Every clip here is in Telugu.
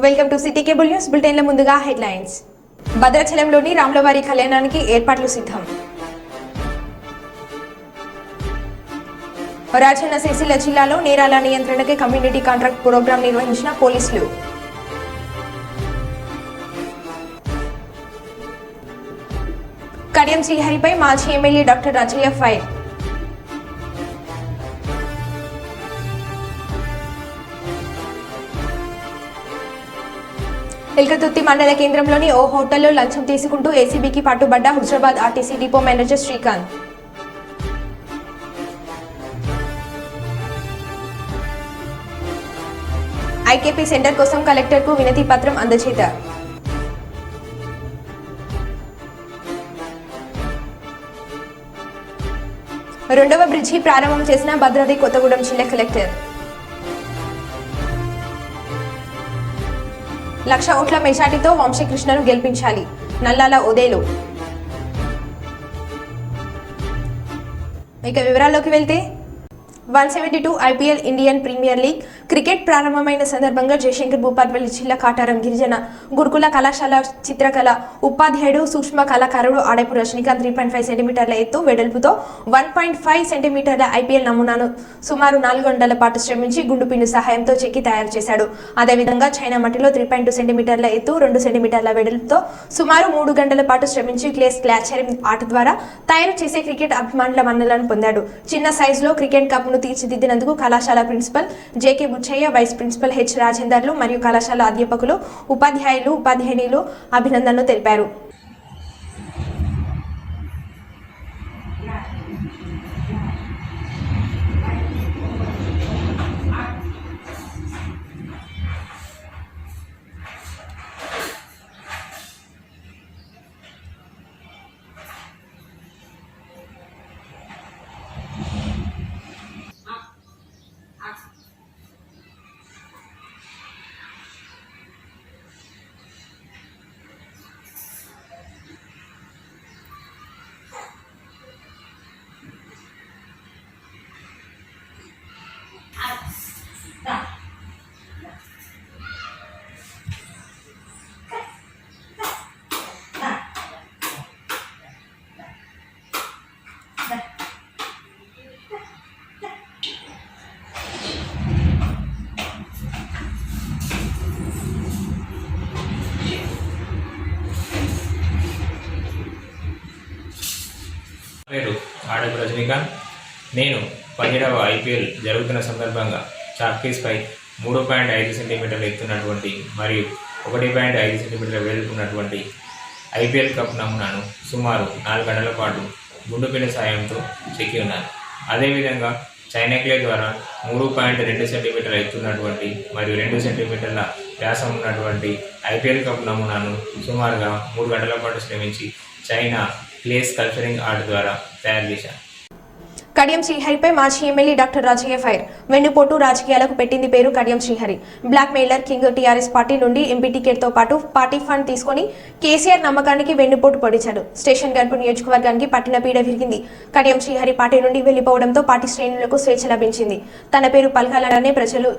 Welcome to city cable news బులెటిన్ల ముందుగా హెడ్లైన్స్. భద్రాచలంలోని రాములవారి కళ్యాణానికి ఏర్పాట్లు సిద్ధం. రాజన్న సిరిసిల్ల జిల్లాలో నేరాల నియంత్రణకి కమ్యూనిటీ కాంట్రాక్ట్ ప్రోగ్రాం నిర్వహించిన పోలీసులు. కడియం శ్రీహరిపై మాజీ MLA doctor Rajaiah fire. Elkathurthy మండల కేంద్రంలోని ఓ హోటల్లో లంచం తీసుకుంటూ ఏసీబీకి పట్టుబడ్డ Huzurabad RTC depot manager Srikanth. IKP centre కోసం కలెక్టర్కు వినతి పత్రం అందజేత. రెండవ బ్రిడ్జి ప్రారంభం చేసిన భద్రాద్రి కొత్తగూడెం జిల్లా కలెక్టర్. 1,00,000 ఓట్ల మెజార్టీతో వంశీకృష్ణను గెలిపించాలి, నల్లాల ఉదయలు. ఇక వివరాల్లోకి వెళ్తే 172 IPL Indian premier league cricket ప్రారంభమైన సందర్భంగా జయశంకర్ భూపాల్పల్లి జిల్లా కాటారం గిరిజన గురుకుల కళాశాల చిత్రకళ ఉపాధ్యాయుడు సూక్ష్మ కళాకారుడు ఆడపు రజనీకాంత్ 3.5 సెంటీమీటర్ల ఎత్తు వెడల్పుతో 1.5 సెంటీమీటర్ల ఐపీఎల్ నమూనాను సుమారు 4 గంటల పాటు శ్రమించి గుండు పిన్ను సహాయంతో చెక్కి తయారు చేశాడు. అదేవిధంగా చైనా మట్టిలో 3.2 సెంటీమీటర్ల ఎత్తు 2 సెంటీమీటర్ల వెడల్పుతో సుమారు 3 గంటల పాటు శ్రమించి క్లాచరింగ్ ఆట ద్వారా తయారు చేసే క్రికెట్ అభిమానుల మన్ననలను పొందాడు. చిన్న సైజులో క్రికెట్ కప్ తీర్చిదిద్దినందుకు కళాశాల principal JK Butchaiah, vice principal H రాజేందర్లు మరియు కళాశాల అధ్యాపకులు, ఉపాధ్యాయులు, ఉపాధ్యాయునిలు అభినందనలు తెలిపారు. పేరు ఆడపు రజనీకాంత్. నేను 17వ ఐపీఎల్ జరుగుతున్న సందర్భంగా చాక్పీస్పై 3.5 సెంటీమీటర్లు ఎత్తున్నటువంటి మరియు 1.5 సెంటీమీటర్ల వెలుపున్నటువంటి ఐపీఎల్ కప్ నమూనాను సుమారు 4 గంటల పాటు గుండు పిన్ను సాయంతో చెక్కి ఉన్నాను. అదేవిధంగా చైనా క్లే ద్వారా 3.2 సెంటీమీటర్ల ఎత్తున్నటువంటి మరియు 2 సెంటీమీటర్ల వ్యాసం ఉన్నటువంటి ఐపీఎల్ కప్ నమూనాను సుమారుగా 3 గంటల పాటు శ్రమించి చైనా క్లే స్కల్ప్చరింగ్ ఆర్ట్ ద్వారా తయారు చేశాను. కడియం శ్రీహరిపై మాజీ ఎమ్మెల్యే డాక్టర్ రాజయ్య ఫైర్. వెన్నుపోటు రాజకీయాలకు పెట్టింది పేరు Kadiyam Srihari. Blackmailer king. TRS party నుండి ఎంపీ టికెట్తో పాటు పార్టీ ఫండ్ తీసుకుని కేసీఆర్ నమ్మకానికి వెన్నుపోటు పొడిచాడు. స్టేషన్ గన్పు నియోజకవర్గానికి పట్టిన పీడ విరిగింది. కడియం శ్రీహరి పార్టీ నుండి వెళ్లిపోవడంతో పార్టీ శ్రేణులకు స్వేచ్ఛ లభించింది. తన పేరు పలకాలనే ప్రజలు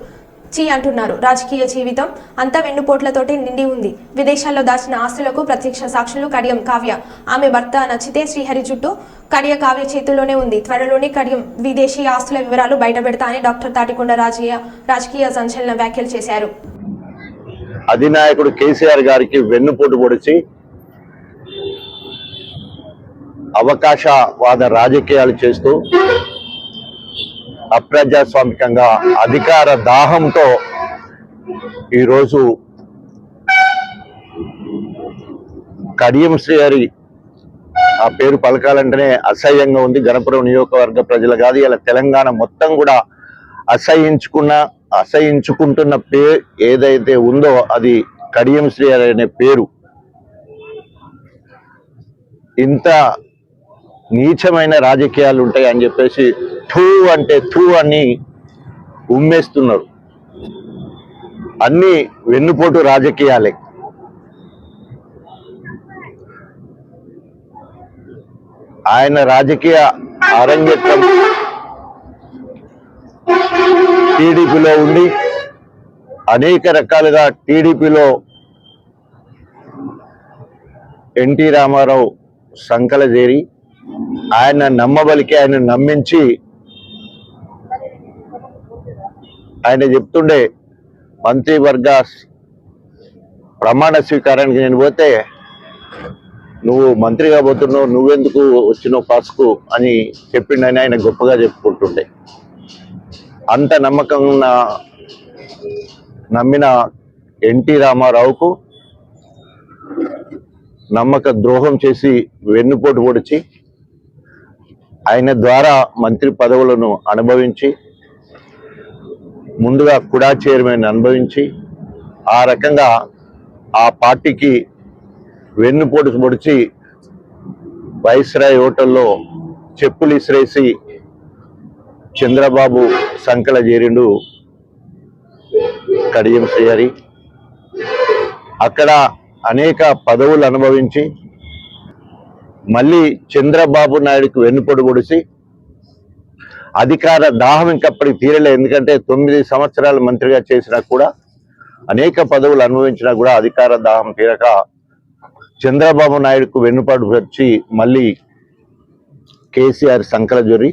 చీ అంటున్నారు. రాజకీయ జీవితం అంతా వెన్నుపోట్లతోటి నిండి ఉంది. విదేశాల్లో దాచిన ఆస్తులకు ప్రత్యక్ష సాక్షులు కడియం కావ్య. ఆమె భర్త నచ్చితే శ్రీహరి జుట్టు కడియ కావ్య చేతుల్లోనే ఉంది. త్వరలోనే కడియం విదేశీ ఆస్తుల వివరాలు బయటపెడతా అని డాక్టర్ తాటికొండ రాజకీయ సంచలన వ్యాఖ్యలు చేశారు. అధినాయకుడు కేసీఆర్ గారికి వెన్నుపోటు పొడిచి అవకాశవాద రాజకీయాలు చేస్తూ అప్రజాస్వామికంగా అధికార దాహంతో ఈరోజు కడియం శ్రీహరి ఆ పేరు పలకాలంటేనే అసహ్యంగా ఉంది. గణపురం నియోజకవర్గ ప్రజలు కాదు, ఇలా తెలంగాణ మొత్తం కూడా అసహించుకుంటున్న పేరు ఏదైతే ఉందో అది కడియం శ్రీహరి అనే పేరు. ఇంత నీచమైన రాజకీయాలు ఉంటాయి అని చెప్పేసి థూ అంటే థూ అని ఉమ్మేస్తున్నారు. అన్ని వెన్నుపోటు రాజకీయాలే. ఆయన రాజకీయ అరంగేట్రం టీడీపీలో ఉండి అనేక రకాలుగా టీడీపీలో ఎన్టీ రామారావు సంకల చేరి ఆయన నమ్మబలికి ఆయన నమ్మించి ఆయన చెప్తుండే మంత్రివర్గ ప్రమాణ స్వీకారానికి నేను పోతే నువ్వు మంత్రిగా పోతున్నావు, నువ్వెందుకు వచ్చినావు పాస్కు అని చెప్పిండని ఆయన గొప్పగా చెప్పుకుంటుండే. అంత నమ్మకంగా నమ్మిన ఎన్టీ రామారావుకు నమ్మక ద్రోహం చేసి వెన్నుపోటు పొడిచి ఆయన ద్వారా మంత్రి పదవులను అనుభవించి ముందుగా కుడా చైర్మన్ అనుభవించి ఆ రకంగా ఆ పార్టీకి వెన్నుపోటు పొడిచి వైస్రాయ్ హోటల్లో చెప్పులు ఇసిరేసి చంద్రబాబు సంకల చేరిండు కడియం శ్రీహరి. అక్కడ అనేక పదవులు అనుభవించి మళ్ళీ చంద్రబాబు నాయుడుకు వెన్నుపోటు పొడిచి అధికార దాహం ఇంకప్పటికి తీరలే. ఎందుకంటే 9 సంవత్సరాలు మంత్రిగా చేసినా కూడా అనేక పదవులు అనుభవించినా కూడా అధికార దాహం తీరక చంద్రబాబు నాయుడుకు వెన్నుపోటు వచ్చి మళ్ళీ కేసీఆర్ సంకల జొరి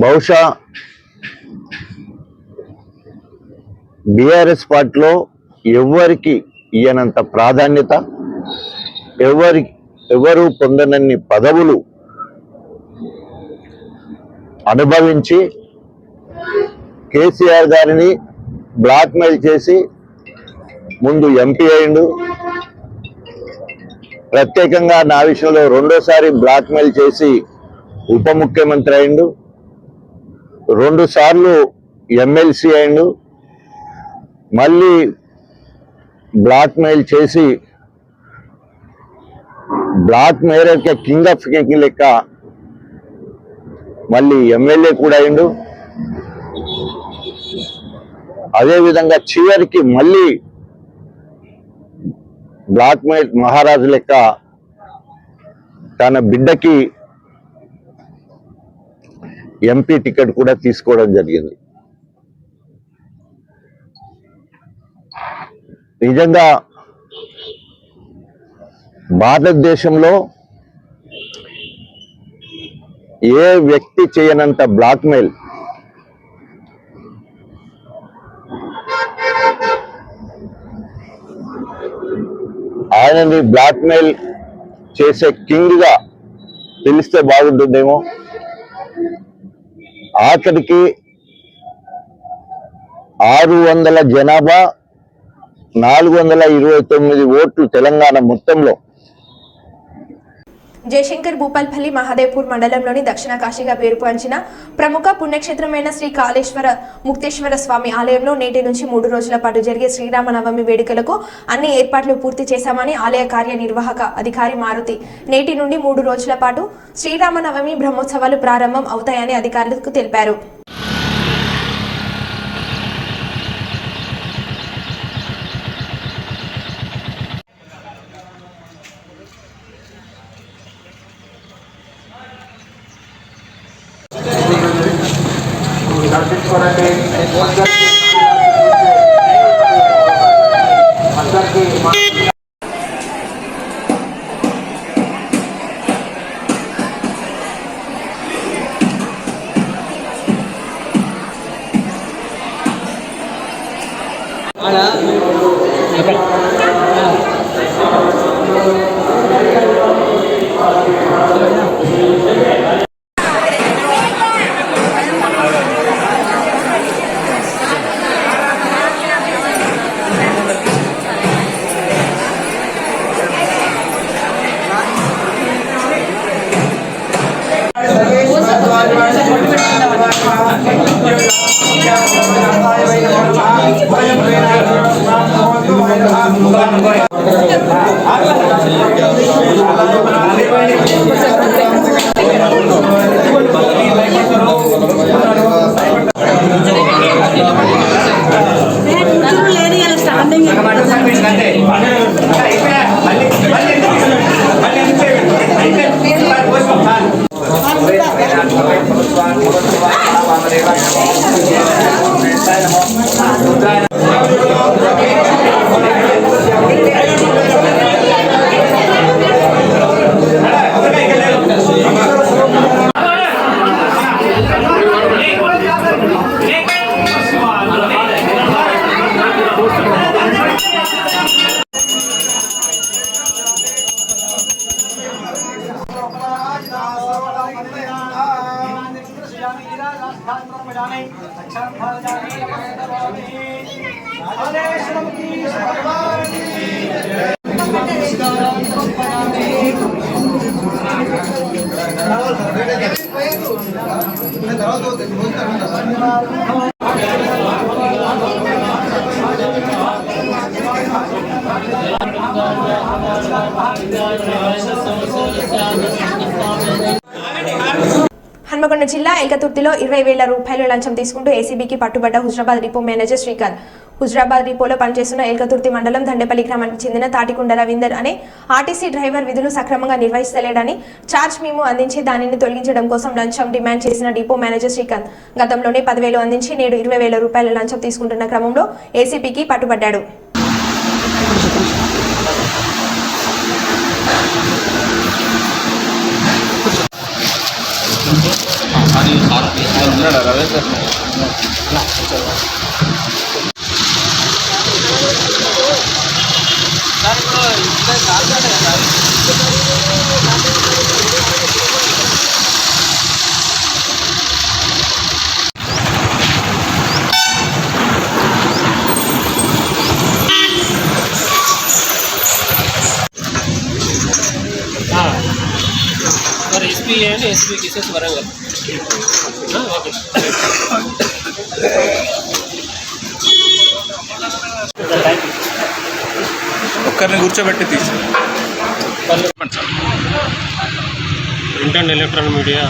బహుశా బీఆర్ఎస్ పార్టీలో ఎవరికి ఇయ్యనంత ప్రాధాన్యత, ఎవరు పొందనన్ని పదవులు అనుభవించి కేసీఆర్ గారిని బ్లాక్మెయిల్ చేసి ముందు ఎంపీ అయిండు, ప్రత్యేకంగా నా విషయంలో రెండోసారి బ్లాక్మెయిల్ చేసి ఉప ముఖ్యమంత్రి అయిండు, 2 సార్లు ఎమ్మెల్సీ అయిండు, మళ్ళీ బ్లాక్మెయిల్ చేసి blackmail king of king లెక్క మళ్ళీ ఎమ్మెల్యే కూడా అయిండు. అదేవిధంగా చివరికి మళ్ళీ బ్లాక్ మెయిల్ మహారాజు లెక్క తన బిడ్డకి ఎంపీ టికెట్ కూడా తీసుకోవడం జరిగింది. నిజంగా భారతదేశంలో ఏ వ్యక్తి చేయనంత బ్లాక్మెయిల్ ఆయనని బ్లాక్మెయిల్ చేసే కింగ్ గా పిలిస్తే బాగుంటుందేమో. ఆఖరికి 600 జనాభా 429 ఓట్లు తెలంగాణ మొత్తంలో. జయశంకర్ భూపాల్పల్లి మహాదేవ్పూర్ మండలంలోని దక్షిణ కాశీగా పేరుగాంచిన ప్రముఖ పుణ్యక్షేత్రమైన శ్రీ కాళేశ్వర ముక్తేశ్వర స్వామి ఆలయంలో నేటి నుంచి 3 రోజుల పాటు జరిగే శ్రీరామనవమి వేడుకలకు అన్ని ఏర్పాట్లు పూర్తి చేశామని ఆలయ కార్యనిర్వాహక అధికారి మారుతి నేటి నుండి 3 రోజుల పాటు శ్రీరామనవమి బ్రహ్మోత్సవాలు ప్రారంభం అవుతాయని అధికారులకు తెలిపారు. హన్మకొండ జిల్లా ఎల్కతుర్తిలో 20,000 రూపాయల లంచం తీసుకుంటూ ఏసీబీకి పట్టుబడ్డ హుజరాబాద్ డిపో మేనేజర్ శ్రీకాంత్. హుజరాబాద్ డిపోలో పనిచేస్తున్న ఎల్కతుర్తి మండలం దండేపల్లి గ్రామానికి చెందిన తాటికొండ రవీందర్ అనే ఆర్టీసీ డ్రైవర్ విధులు సక్రమంగా నిర్వహిస్తలేడని ఛార్జ్ మేము అందించి దానిని తొలగించడం కోసం లంచం డిమాండ్ చేసిన డిపో మేనేజర్ శ్రీకాంత్ గతంలోనే 10,000 అందించి నేడు 20,000 రూపాయల లంచం తీసుకుంటున్న క్రమంలో ఏసీబీకి పట్టుబడ్డాడు. మరి ఎస్పీ చేయండి, ఎస్పీ కేసెస్ వరంగల్. ఓకే ఒక్కరిని కూర్చోబెట్టి తీసి ప్రింట్ అండ్ ఎలక్ట్రానిక్ మీడియా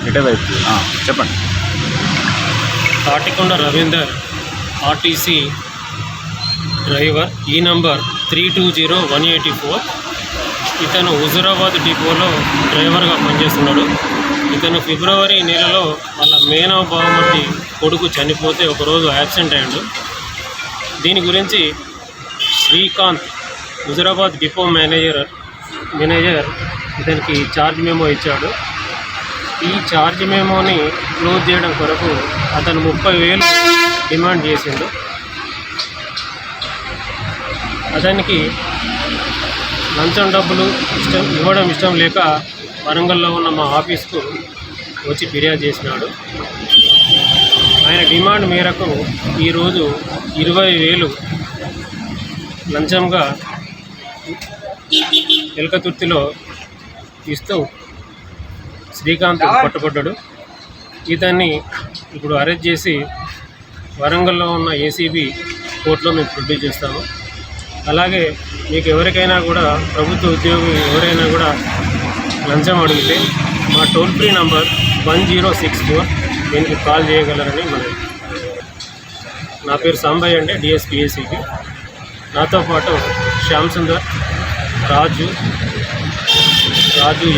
ఇటువైపు చెప్పండి. తాటికొండ రవీందర్ ఆర్టీసీ డ్రైవర్, ఈ నంబర్ 320184. ఇతను హుజురాబాద్ డిపోలో డ్రైవర్గా పనిచేస్తున్నాడు. ఇతను ఫిబ్రవరి నెలలో వాళ్ళ మేనవ బావమర్ది కొడుకు చనిపోతే ఒకరోజు యాక్సిడెంట్ అయ్యాడు. దీని గురించి శ్రీకాంత్ హుజురాబాద్ డిపో మేనేజర్ ఇతనికి ఛార్జ్ మెమో ఇచ్చాడు. ఈ ఛార్జ్ మెమోని క్లోజ్ చేయడం కొరకు అతను 30,000 డిమాండ్ చేసిండు. అతనికి లంచం డబ్బులు ఇవ్వడం ఇష్టం లేక వరంగల్లో ఉన్న మా ఆఫీస్కు వచ్చి ఫిర్యాదు చేసినాడు. ఆయన డిమాండ్ మేరకు ఈరోజు 20,000 లంచంగా ఎల్కతుర్తిలో ఇస్తూ శ్రీకాంత్ పట్టుబడ్డాడు. ఇతన్ని ఇప్పుడు అరెస్ట్ చేసి వరంగల్లో ఉన్న ఏసీబీ కోర్టులో మేము ప్రొడ్యూస్ చేస్తాము. అలాగే మీకు ఎవరికైనా కూడా ప్రభుత్వ ఉద్యోగి ఎవరైనా కూడా లంచం అడిగితే మా టోల్ ఫ్రీ నంబర్ 1064 దీనికి కాల్ చేయగలరని మనకి. నా పేరు సాంబయ్య అండి, డిఎస్పీ ఏసీబీ. నాతో పాటు శ్యామ్ సుందర్, రాజు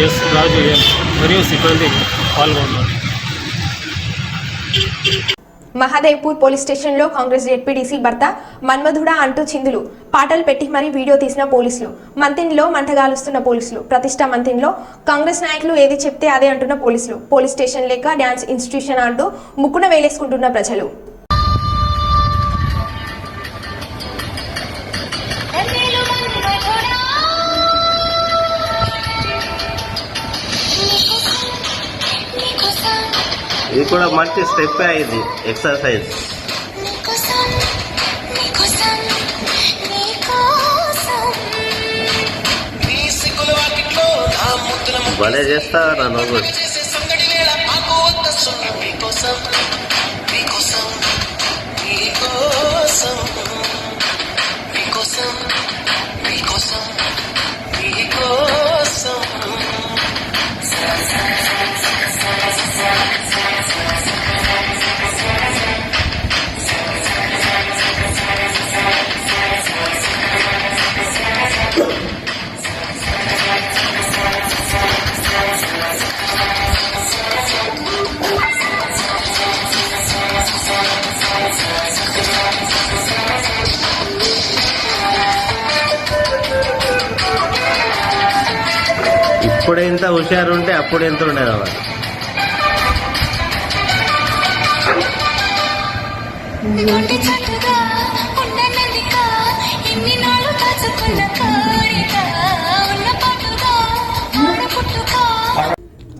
ఎస్ మరియు సిబ్బంది పాల్గొన్నారు. మహాదేవ్పూర్ పోలీస్ స్టేషన్లో కాంగ్రెస్ జెడ్పీటీసీ భర్త మన్మధుడా అంటూ చిందులు పాటలు పెట్టి మరీ వీడియో తీసిన పోలీసులు. మంతిన్లో మంటగాలుస్తున్న పోలీసులు. ప్రతిష్ట మంతిన్లో కాంగ్రెస్ నాయకులు ఏది చెప్తే అదే అంటున్న పోలీసులు. పోలీస్ స్టేషన్ లేక డ్యాన్స్ ఇన్స్టిట్యూషన్ అంటూ ముక్కున వేలేసుకుంటున్న ప్రజలు. ఇది కూడా మంచి స్టెప్ అయింది, ఎక్సర్సైజ్. భలే చేస్తా నన్ను ఇప్పుడు ఎంత హుషారు ఉంటే అప్పుడు ఎంత ఉండేది వాళ్ళు.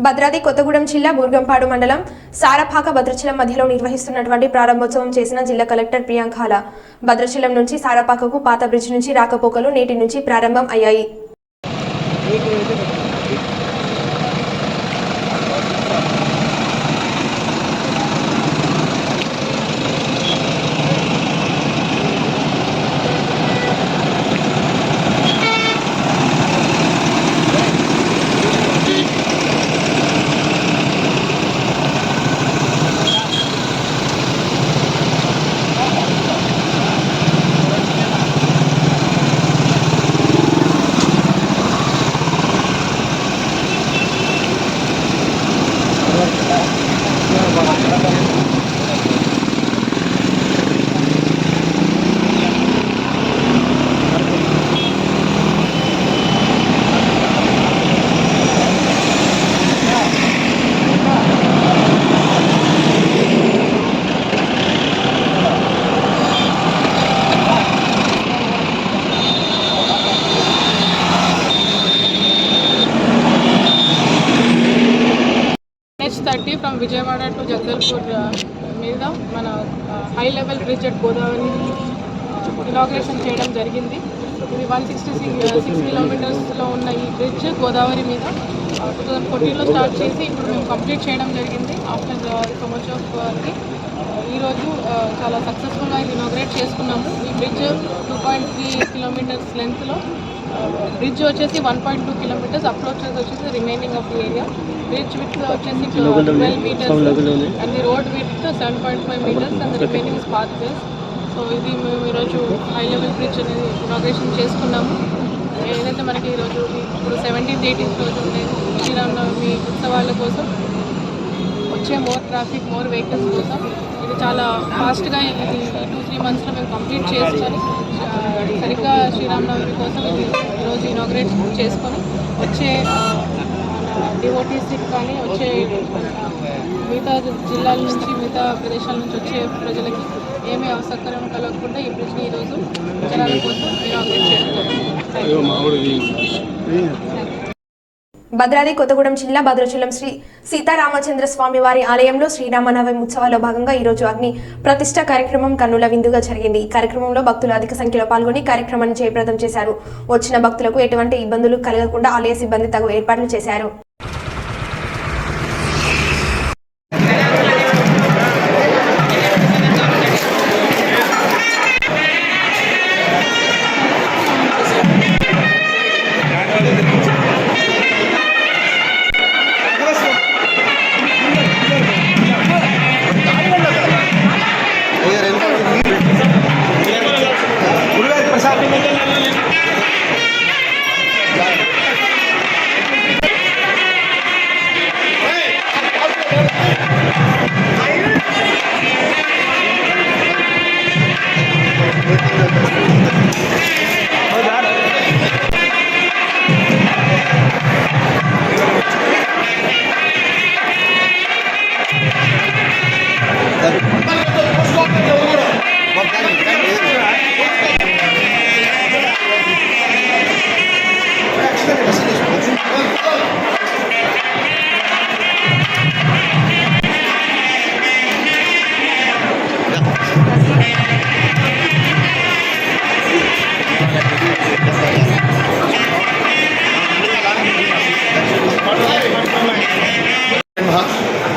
భద్రాద్రి కొత్తగూడెం జిల్లా బూర్గంపాడు మండలం సారపాక భద్రాచలం మధ్యలో నిర్వహిస్తున్నటువంటి ప్రారంభోత్సవం చేసిన జిల్లా కలెక్టర్ ప్రియాంకాల. భద్రాచలం నుంచి సారపాకకు పాత బ్రిడ్జ్ నుంచి రాకపోకలు నేటి నుంచి ప్రారంభం అయ్యాయి. NH30 from Vijayawada to Jagdalpur మీద మన high level bridge at Godavari inauguration చేయడం జరిగింది. ఇది 166 కిలోమీటర్స్లో ఉన్న ఈ బ్రిడ్జ్ గోదావరి మీద 2014లో స్టార్ట్ చేసి ఇప్పుడు మేము కంప్లీట్ చేయడం జరిగింది. After so much of work ఈరోజు చాలా సక్సెస్ఫుల్గా ఇనాగ్రేట్ చేసుకున్నాము. ఈ బ్రిడ్జ్ 2.3 కిలోమీటర్స్ లెంత్లో బ్రిడ్జ్ వచ్చేసి 1.2 కిలోమీటర్స్, అప్రోచ్ వచ్చేసి remaining of the area. Bridge with వచ్చేసి 12 metres and the road with 7.5 metres and remaining is pathways. So ఇది మేము ఈరోజు హై లెవెల్ బ్రిడ్జ్ అనేది ఇనాగ్రేషన్ చేసుకున్నాము. ఏదైతే మనకి ఈరోజు ఇప్పుడు 17th 18th రోజు ఉండేది శ్రీరామనవమి ఉత్సవాల కోసం వచ్చే మోర్ ట్రాఫిక్ మోర్ వెహికల్స్ కోసం ఇది చాలా ఫాస్ట్గా ఇది 2-3 మంత్స్లో మేము కంప్లీట్ చేసుకొని సరిగ్గా శ్రీరామనవమి కోసం ఇది ఈరోజు ఇనాగ్రేట్ చేసుకొని వచ్చే డివోటీస్కి కానీ వచ్చే మిగతా జిల్లాల నుంచి మిగతా ప్రదేశాల నుంచి వచ్చే ప్రజలకి ఏమీ అసౌకర్యం కలగకుండా ఈ బ్రిడ్జ్ని ఈరోజు జనాల కోసం ఇనాగ్రేట్ చేయడం జరిగింది. భద్రాద్రి కొత్తగూడెం జిల్లా భద్రాచలం శ్రీ సీతారామచంద్ర స్వామి వారి ఆలయంలో శ్రీరామనవమి ఉత్సవాల్లో భాగంగా ఈరోజు అగ్ని ప్రతిష్ఠ కార్యక్రమం కన్నుల విందుగా జరిగింది. ఈ కార్యక్రమంలో భక్తులు అధిక సంఖ్యలో పాల్గొని కార్యక్రమాన్ని జయప్రదం చేశారు. వచ్చిన భక్తులకు ఎటువంటి ఇబ్బందులు కలగకుండా ఆలయ సిబ్బంది తగు ఏర్పాట్లు చేశారు.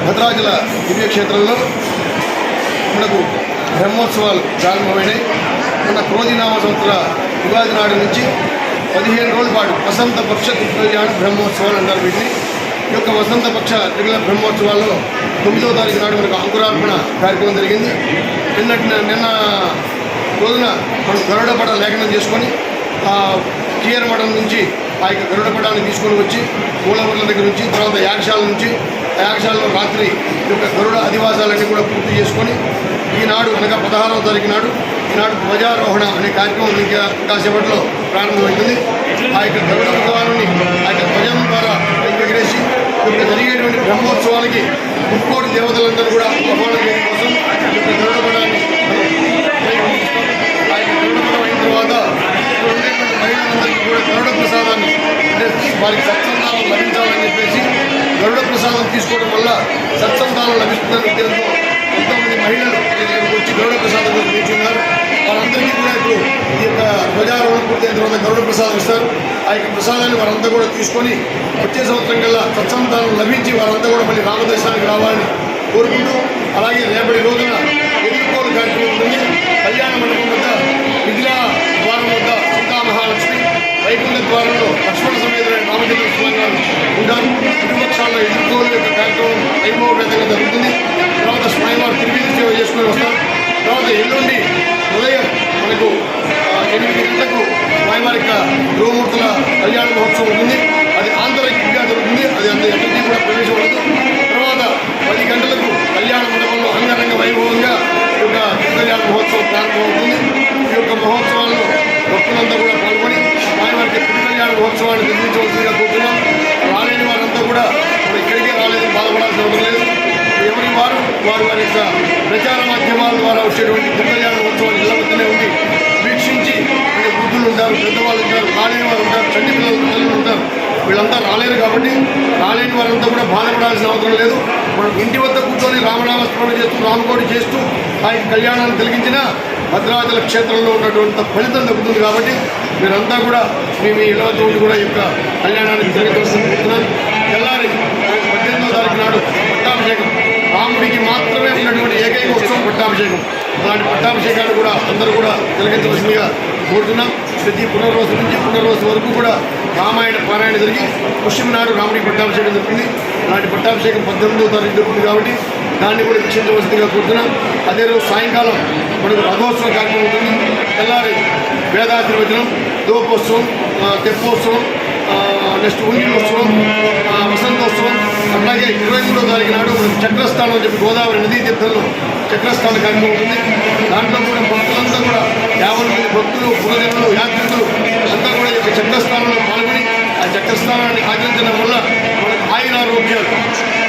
భద్రాచల దివ్యక్షేత్రంలో మనకు బ్రహ్మోత్సవాలు ప్రారంభమైనాయి. మన క్రోధినామ సంవత్సర ఉగాది నాడు నుంచి 15 రోజుల పాటు వసంత పక్ష త్రికల్యాణ బ్రహ్మోత్సవాలు అంటారు వీటిని. ఈ యొక్క వసంత పక్ష త్రికల బ్రహ్మోత్సవాల్లో 9వ తారీఖు నాడు మనకు అంకురార్పణ కార్యక్రమం జరిగింది. నిన్న రోజున మనం గరుడపట లేఖనం చేసుకొని చీర మఠం నుంచి ఆ యొక్క గరుడపటాన్ని తీసుకొని వచ్చి మూలవర్ల దగ్గర నుంచి తర్వాత యాగశాల నుంచి ఆ యాగశాలలో రాత్రి ఈ యొక్క గరుడ అధివాసాలన్నీ కూడా పూర్తి చేసుకొని ఈనాడు అనగా 16వ తారీఖు నాడు ఈనాడు ధ్వజారోహణ అనే కార్యక్రమం ఇంకా కాసేపట్లో ప్రారంభమవుతుంది. ఆ యొక్క గరుడ భగవాను ఆ యొక్క ధ్వజం ద్వారా ఎగరేసి ఇక్కడ జరిగేటువంటి బ్రహ్మోత్సవానికి 30 దేవతలందరూ కూడా ఆహ్వానం చేయడం కోసం ఈ యొక్క గరుడపటాన్ని ఆ యొక్క గరుడపటం అయిన తర్వాత ఇక్కడ ఉండేటువంటి మహిళలందరికీ కూడా గరుడ ప్రసాదాన్ని అంటే వారికి సత్సంతానం లభించాలని చెప్పేసి గరుడ ప్రసాదం తీసుకోవడం వల్ల సత్సంతానం స్థానం లభిస్తుందని ఉద్దేశంతో ఎంతోమంది మహిళలు ఇక్కడికి వచ్చి గరుడ ప్రసాదం వేచున్నారు. వారందరికీ కూడా ఇప్పుడు ఈ యొక్క ధ్వజారోహణ పూర్తయిన తర్వాత గరుడ ప్రసాదం ఇస్తారు. ఆ యొక్క ప్రసాదాన్ని వారంతా కూడా తీసుకొని వచ్చే సంవత్సరం కల్లా సత్సంతానం లభించి వారంతా కూడా మళ్ళీ రామదర్శనానికి రావాలని కోరుకుంటూ, అలాగే రేపటి రోజున ఎదుర్కోలు కార్యక్రమం ఉంటుంది. కళ్యాణ మండపం వద్ద మిథిలా ద్వారం వద్ద సీతామహాలక్ష్మి, వైకుంఠ ద్వారంలో లక్ష్మణ సమేతులైన రామచంద్ర స్వామి గారు ఉంటారు. ఇరుపక్షాల్లో ఎదుర్కోలు యొక్క కార్యక్రమం వైభవపేతంగా జరుగుతుంది. తర్వాత స్వామివారు తిరిగి సేవ చేసుకుని వస్తారు. తర్వాత ఎల్లుండి ఉదయం మనకు 8 గంటలకు స్వామివారి యొక్క గృహమూర్తుల కళ్యాణ మహోత్సవం ఉంటుంది. అది ఆంతరికంగా జరుగుతుంది. అది అంత ఎక్కడికి కూడా ప్రవేశపడదు. తర్వాత 10 గంటలకు కళ్యాణ మండపంలో అంగరంగ వైభవంగా ఈ యొక్క కళ్యాణ మహోత్సవం ప్రారంభమవుతుంది. ఈ యొక్క మహోత్సవాల్లో భక్తులంతా కూడా పాల్గొని స్వామివారికి కళ్యాణ మహోత్సవాన్ని నిర్మించవలసిందిగా కోరుతున్నాం. రాలేని వారంతా కూడా ఇక్కడికే రాలేదని బాధపడాల్సిన అవసరం లేదు. ఎవరి వారు వారి యొక్క ప్రచార మాధ్యమాల ద్వారా వచ్చేటువంటి కళ్యాణ మహోత్సవాలు ఇళ్ల వద్దనే ఉండి వీక్షించి వృద్ధులు ఉంటారు, పెద్దవాళ్ళు ఉంటారు, రాలేని వారు ఉంటారు, చంటి పిల్లలు ఉంటారు. వీళ్ళంతా రాలేరు కాబట్టి రాలేని వారంతా కూడా బాధపడాల్సిన అవసరం లేదు. మనం ఇంటి వద్ద కూర్చొని రామనామస్మరణ చేస్తూ రామకోటి చేస్తూ ఆ కళ్యాణాన్ని కలిగించిన భద్రాచల క్షేత్రంలో ఉన్నటువంటి ఫలితం దక్కుతుంది. కాబట్టి మీరంతా కూడా మీ ఇళ్ల వద్ద ఉండి కూడా ఈ యొక్క కళ్యాణాన్ని జరిగించాల్సింది. తెల్లారి 18వ తారీఖు నాడు పట్టాభిషేకం, రాముడికి మాత్రమే ఉన్నటువంటి ఏకైక ఉత్సవం పట్టాభిషేకం. అలాంటి పట్టాభిషేకాన్ని కూడా అందరూ కూడా జరిగించవలసిందిగా కోరుతున్నాం. ప్రతి పునర్వసు నుంచి పునర్వసు వరకు కూడా రామాయణ పారాయణ జరిగి పుష్యమి నాడు రాముడికి పట్టాభిషేకం జరుగుతుంది. అలాంటి పట్టాభిషేకం 18వ తారీఖు జరుగుతుంది కాబట్టి దాన్ని కూడా వీక్షించవలసిందిగా కోరుతున్నాం. అదే రోజు సాయంకాలం మనకు రథోత్సవ కార్యక్రమం ఉంటుంది. తెల్లారి వేదాశీర్వచనం, దోపోత్సవం, తెప్పోత్సవం, నెక్స్ట్ ఉంగిలోత్సవం, వసంతోత్సవం, అలాగే 23వ తారీఖు నాడు మనకు చక్రస్థానం అని చెప్పి గోదావరి నదీ తీర్థంలో చక్రస్థాన కార్యక్రమం ఉంటుంది. దాంట్లో కూడా భక్తులంతా కూడా 50 మంది భక్తులు, పురజనులు, యాత్రికులు అంతా కూడా ఈ యొక్క చక్రస్థానంలో పాల్గొని ఆ చక్రస్థానాన్ని ఆచరించడం వల్ల మనకు ఆయురారోగ్యాలు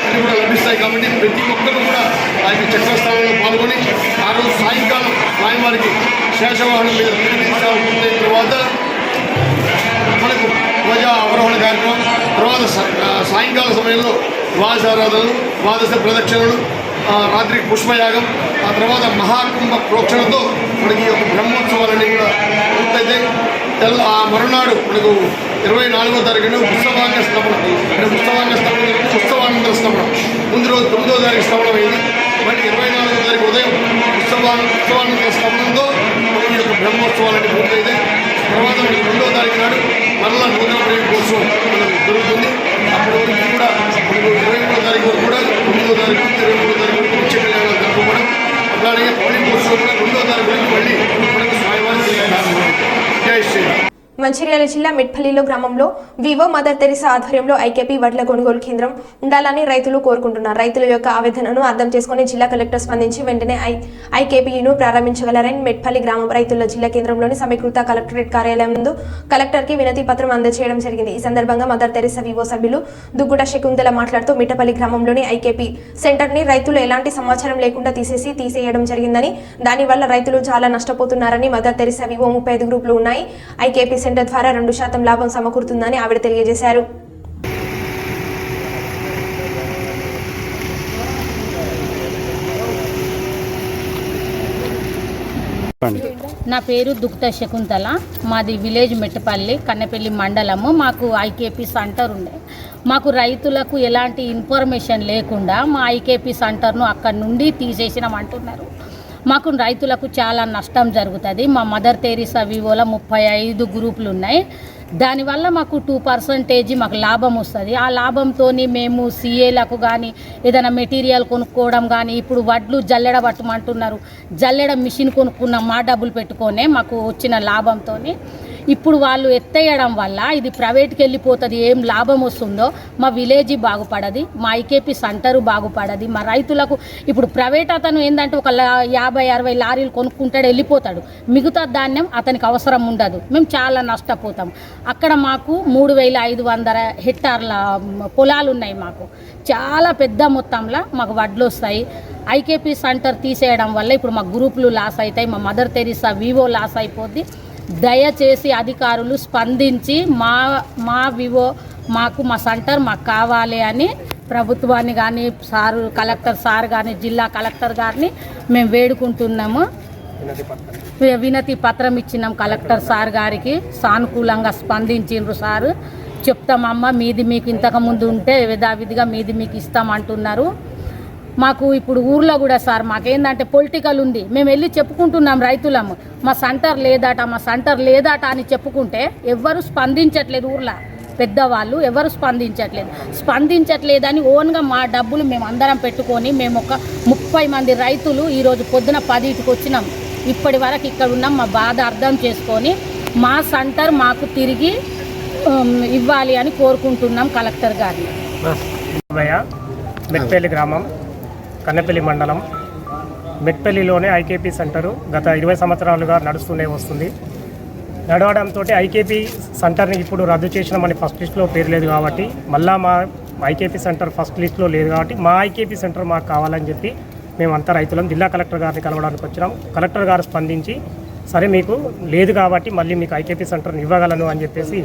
అన్నీ కూడా లభిస్తాయి. కాబట్టి ప్రతి ఒక్కరూ కూడా ఆ యొక్క చక్రస్థానంలో పాల్గొని ఆ రోజు సాయంకాలం స్వామివారికి శేషవాహనం మీద పూర్తయిన తర్వాత మనకు ధ్వజ అవరోహణ కార్యక్రమం, తర్వాత సాయంకాల సమయంలో ద్వాదశారాధనలు, ద్వాదశ ప్రదక్షిణలు, రాత్రికి పుష్పయాగం, ఆ తర్వాత మహాకుంభ ప్రోక్షణతో మనకి ఒక బ్రహ్మోత్సవాలన్నీ కూడా పూర్తయితాయి. ఆ మరునాడు మనకు 24వ తారీఖున ఉత్సవాంగ స్థాపన, ఉత్సవాంగ స్థాపన, ఉత్సవానంతర స్థాపన. ముందు రోజు 9వ తారీఖు స్థాపన అయింది. మళ్ళీ 24వ తారీఖు ఉదయం ఉత్సవానంతర స్థాపనంతో ఈ యొక్క బ్రహ్మోత్సవాలన్నీ పూర్తయితాయి. తర్వాత మనకి 2వ తారీఖు నాడు మరలా నూతన ప్రయోగోత్సవం మనకు జరుగుతుంది. అప్పటి వరకు కూడా మనకు 23వ తారీఖు వరకు కూడా 9వ తారీఖు 23వ తారీఖు వరకు నిత్య కళ్యాణాలు జరుపుకోవడం. అలాగే పౌర్ణిమోత్సవం కూడా 2వ తారీఖు వరకు మళ్ళీ మనకు స్వామివారి జై శ్రీరామ్. మంచిర్యాల జిల్లా మిట్పల్లిలో గ్రామంలో వివో మదర్ తెరిసా ఆధ్వర్యంలో ఐకేపీ వడ్ల కొనుగోలు కేంద్రం ఉండాలని రైతులు కోరుకుంటున్నారు. రైతుల యొక్క ఆవేదనను అర్థం చేసుకుని జిల్లా కలెక్టర్ స్పందించి వెంటనే ఐకేపీను ప్రారంభించగలరని మిట్పల్లి గ్రామం రైతుల జిల్లా కేంద్రంలోని సమీకృత కలెక్టరేట్ కార్యాలయం ముందు కలెక్టర్కి వినతి పత్రం అందజేయడం జరిగింది. ఈ సందర్భంగా మదర్ తెరిసా వివో సభ్యులు దుగ్గుట శకుంతల మాట్లాడుతూ మిట్టపల్లి గ్రామంలోని ఐకేపీ సెంటర్ని రైతులు ఎలాంటి సమాచారం లేకుండా తీసేయడం జరిగిందని, దానివల్ల రైతులు చాలా నష్టపోతున్నారని, మదర్ తెరిసా వివో 35 గ్రూపులు ఉన్నాయి, ఐకేపీ సెంటర్ ద్వారా 2% లాభం సమకూరుతుందని ఆవిడ తెలియజేశారు. నా పేరు దుగ్గుట శకుంతల, మాది విలేజ్ మెట్టపల్లి, కన్నెపల్లి మండలము. మాకు ఐకేపీ సెంటర్ ఉండే. మాకు రైతులకు ఎలాంటి ఇన్ఫర్మేషన్ లేకుండా మా ఐకేపీ సెంటర్ను అక్కడి నుండి తీసేసినామంటున్నారు. మాకు రైతులకు చాలా నష్టం జరుగుతుంది. మా మదర్ తెరిసా వివోలో 35 గ్రూపులు ఉన్నాయి. దానివల్ల మాకు 2% మాకు లాభం వస్తుంది. ఆ లాభంతో మేము సీఏలకు కానీ ఏదైనా మెటీరియల్ కొనుక్కోవడం కానీ, ఇప్పుడు వడ్లు జల్లెడ పట్టమంటున్నారు, జల్లెడ మిషన్ కొనుక్కున్నాం మా డబ్బులు పెట్టుకొనే మాకు వచ్చిన లాభంతో. ఇప్పుడు వాళ్ళు ఎత్తేయడం వల్ల ఇది ప్రైవేట్కి వెళ్ళిపోతుంది. ఏం లాభం వస్తుందో మా విలేజ్ బాగుపడది, మా ఐకేపీ సెంటరు బాగుపడది. మా రైతులకు ఇప్పుడు ప్రైవేట్ అతను ఏంటంటే ఒక 50-60 లారీలు కొనుక్కుంటాడు, వెళ్ళిపోతాడు. మిగతా ధాన్యం అతనికి అవసరం ఉండదు. మేము చాలా నష్టపోతాం. అక్కడ మాకు 3500 హెక్టార్ల పొలాలు ఉన్నాయి. మాకు చాలా పెద్ద మొత్తంలో మాకు వడ్లు వస్తాయి. ఐకేపీ సెంటర్ తీసేయడం వల్ల ఇప్పుడు మా గ్రూపులు లాస్ అవుతాయి, మా మదర్ తెరిసా వివో లాస్ అయిపోద్ది. దయచేసి అధికారులు స్పందించి మా వివో మా సెంటర్ మాకు కావాలి అని ప్రభుత్వాన్ని కానీ కలెక్టర్ సార్ కానీ జిల్లా కలెక్టర్ గారిని మేము వేడుకుంటున్నాము. వినతి పత్రం ఇచ్చినాం కలెక్టర్ సార్ గారికి, సానుకూలంగా స్పందించిండ్రు సారు. చెప్తామమ్మ మీది మీకు ఇంతకుముందు ఉంటే యథావిధిగా మీది మీకు ఇస్తామంటున్నారు. మాకు ఇప్పుడు ఊర్లో కూడా సార్ మాకేందంటే పొలిటికల్ ఉంది, మేము వెళ్ళి చెప్పుకుంటున్నాం రైతులము, మా సెంటర్ లేదట అని చెప్పుకుంటే ఎవ్వరు స్పందించట్లేదు. ఊర్లో పెద్దవాళ్ళు ఎవరు స్పందించట్లేదని ఓన్గా మా డబ్బులు మేము అందరం పెట్టుకొని మేము ఒక 30 మంది రైతులు ఈరోజు పొద్దున 10కి వచ్చినాం. ఇప్పటి వరకు ఇక్కడ ఉన్నాం. మా బాధ అర్థం చేసుకొని మా సెంటర్ మాకు తిరిగి ఇవ్వాలి అని కోరుకుంటున్నాం కలెక్టర్ గారిని. మెట్పల్లి గ్రామం, కన్నెపల్లి మండలం. మెట్పల్లిలోనే ఐకేపీ సెంటరు గత 20 సంవత్సరాలుగా నడుస్తూనే వస్తుంది. నడవడంతో ఐకేపీ సెంటర్ని ఇప్పుడు రద్దు చేసినామని ఫస్ట్ లిస్ట్లో పేరు లేదు కాబట్టి, మళ్ళీ మా ఐకేపీ సెంటర్ ఫస్ట్ లిస్ట్లో లేదు కాబట్టి మా ఐకేపీ సెంటర్ మాకు కావాలని చెప్పి మేమంతా రైతులం జిల్లా కలెక్టర్ గారిని కలవడానికి వచ్చినాం. కలెక్టర్ గారు స్పందించి సరే మీకు లేదు కాబట్టి మళ్ళీ మీకు ఐకేపీ సెంటర్ని ఇవ్వగలను అని చెప్పేసి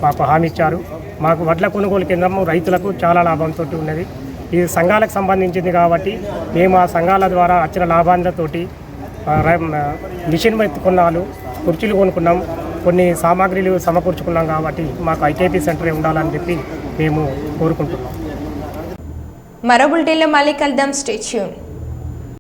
మాకు హామీ ఇచ్చారు. మాకు వడ్ల కొనుగోలు కేంద్రం రైతులకు చాలా లాభంతో ఉన్నది. ఇది సంఘాలకు సంబంధించింది కాబట్టి మేము ఆ సంఘాల ద్వారా వచ్చిన లాభాలతోటి మిషన్ ఎత్తుకున్నాను, కుర్చీలు కొనుక్కున్నాం, కొన్ని సామాగ్రిలు సమకూర్చుకున్నాం కాబట్టి మాకు ఐకేపీ సెంటరే ఉండాలని చెప్పి మేము కోరుకుంటున్నాం. మరో బులెటిన్లో మళ్ళీ కలుద్దాం. Stay tune.